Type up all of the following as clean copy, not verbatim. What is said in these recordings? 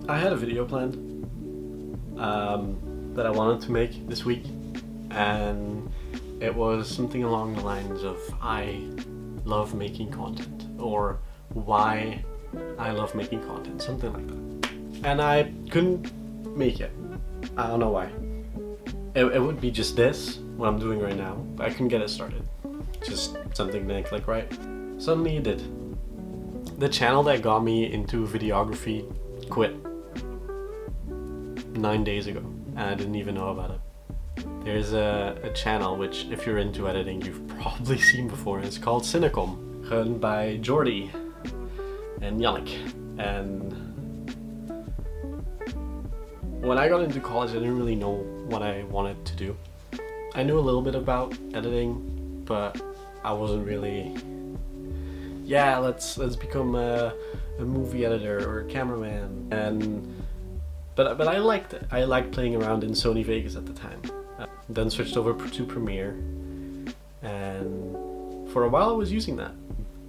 I had a video planned that I wanted to make this week, and it was something along the lines of I love making content, or why I love making content, something like that. And I couldn't make it. I don't know why. It would be just this, what I'm doing right now, but I couldn't get it started. Just something didn't click right. Suddenly it did. The channel that got me into videography quit 9 days ago, and I didn't even know about it. There's a channel which, if you're into editing, you've probably seen before. It's called Cinecom, run by Jordy and Yannick. And when I got into college, I didn't really know what I wanted to do. I knew a little bit about editing, but I wasn't really, yeah, let's become a movie editor or a cameraman. But I liked it. I liked playing around in Sony Vegas at the time. Then switched over to Premiere, and for a while I was using that.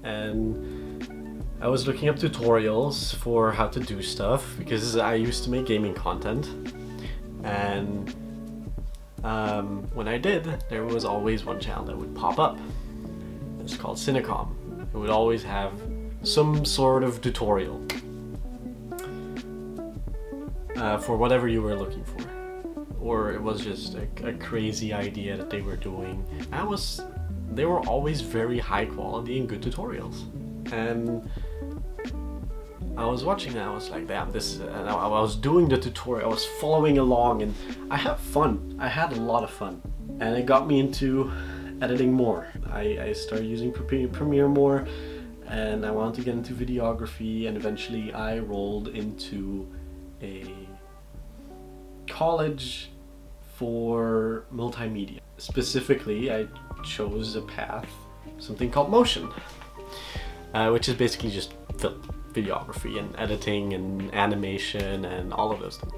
And I was looking up tutorials for how to do stuff, because I used to make gaming content. And when I did, there was always one channel that would pop up. It's called Cinecom. It would always have some sort of tutorial for whatever you were looking for. Or it was just a crazy idea that they were doing. They were always very high quality and good tutorials. And I was watching that, I was like, damn, and I was doing the tutorial, I was following along, and I had fun. I had a lot of fun. And it got me into editing more. I started using Premiere more, and I wanted to get into videography, and eventually I rolled into a college for multimedia. Specifically, I chose a path, something called motion, which is basically just film, videography and editing and animation and all of those things.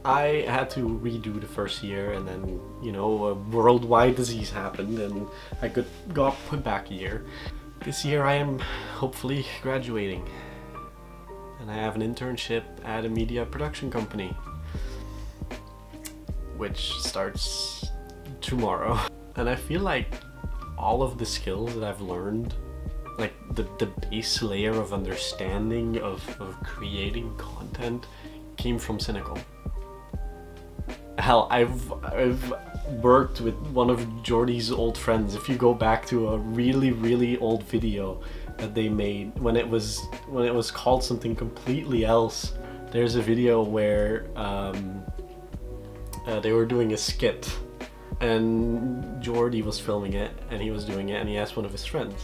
I had to redo the first year, and then, you know, a worldwide disease happened and I got put back a year. This year I am hopefully graduating, and I have an internship at a media production company, which starts tomorrow. And I feel like all of the skills that I've learned, like the base layer of understanding of creating content, came from Cinecom. Hell, I've worked with one of Jordy's old friends. If you go back to a really old video that they made when it was called something completely else, there's a video where they were doing a skit, and Jordy was filming it, and he was doing it, and he asked one of his friends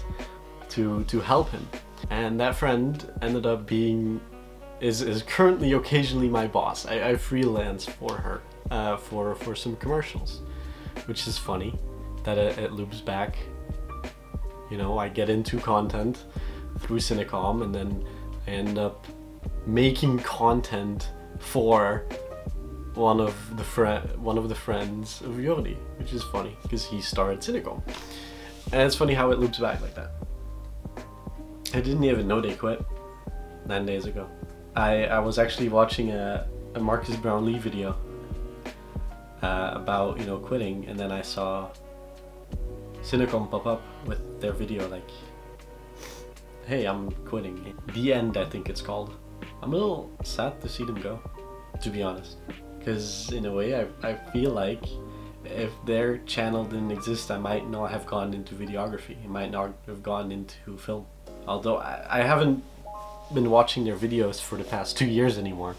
to help him, and that friend ended up being is currently occasionally my boss. I freelance for her for some commercials, which is funny that it loops back. You know, I get into content through Cinecom, and then I end up making content for one of the friends of Jordy, which is funny because he started Cinecom. And it's funny how it loops back like that. I didn't even know they quit 9 days ago. I was actually watching a Marcus Brownlee video about, you know, quitting, and then I saw Cinecom pop up with their video like, hey, I'm quitting. The End, I think it's called. I'm a little sad to see them go, to be honest. Because in a way, I feel like if their channel didn't exist, I might not have gone into videography. I might not have gone into film. Although I haven't been watching their videos for the past 2 years anymore,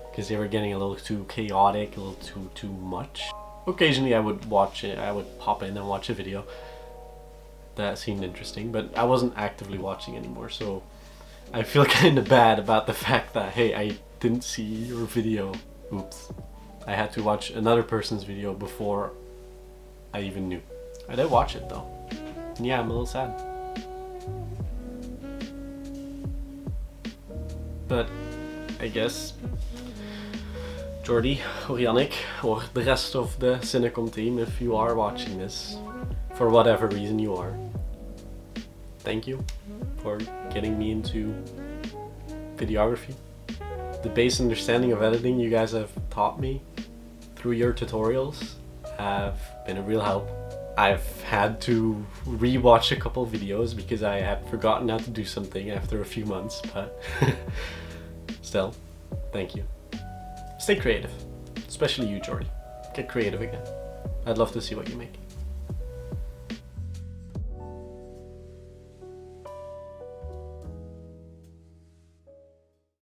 because they were getting a little too chaotic, a little too much. Occasionally I would watch it, I would pop in and watch a video that seemed interesting, but I wasn't actively watching anymore, so I feel kind of bad about the fact that, hey, I didn't see your video. Oops. I had to watch another person's video before I even knew. I did watch it though. And yeah, I'm a little sad. But I guess Jordy or Yannick or the rest of the Cinecom team, if you are watching this, for whatever reason you are, thank you for getting me into videography. the base understanding of editing you guys have taught me through your tutorials have been a real help. I've had to re-watch a couple videos because I had forgotten how to do something after a few months, but still, thank you. Stay creative, especially you, Jordy. Get creative again. I'd love to see what you make.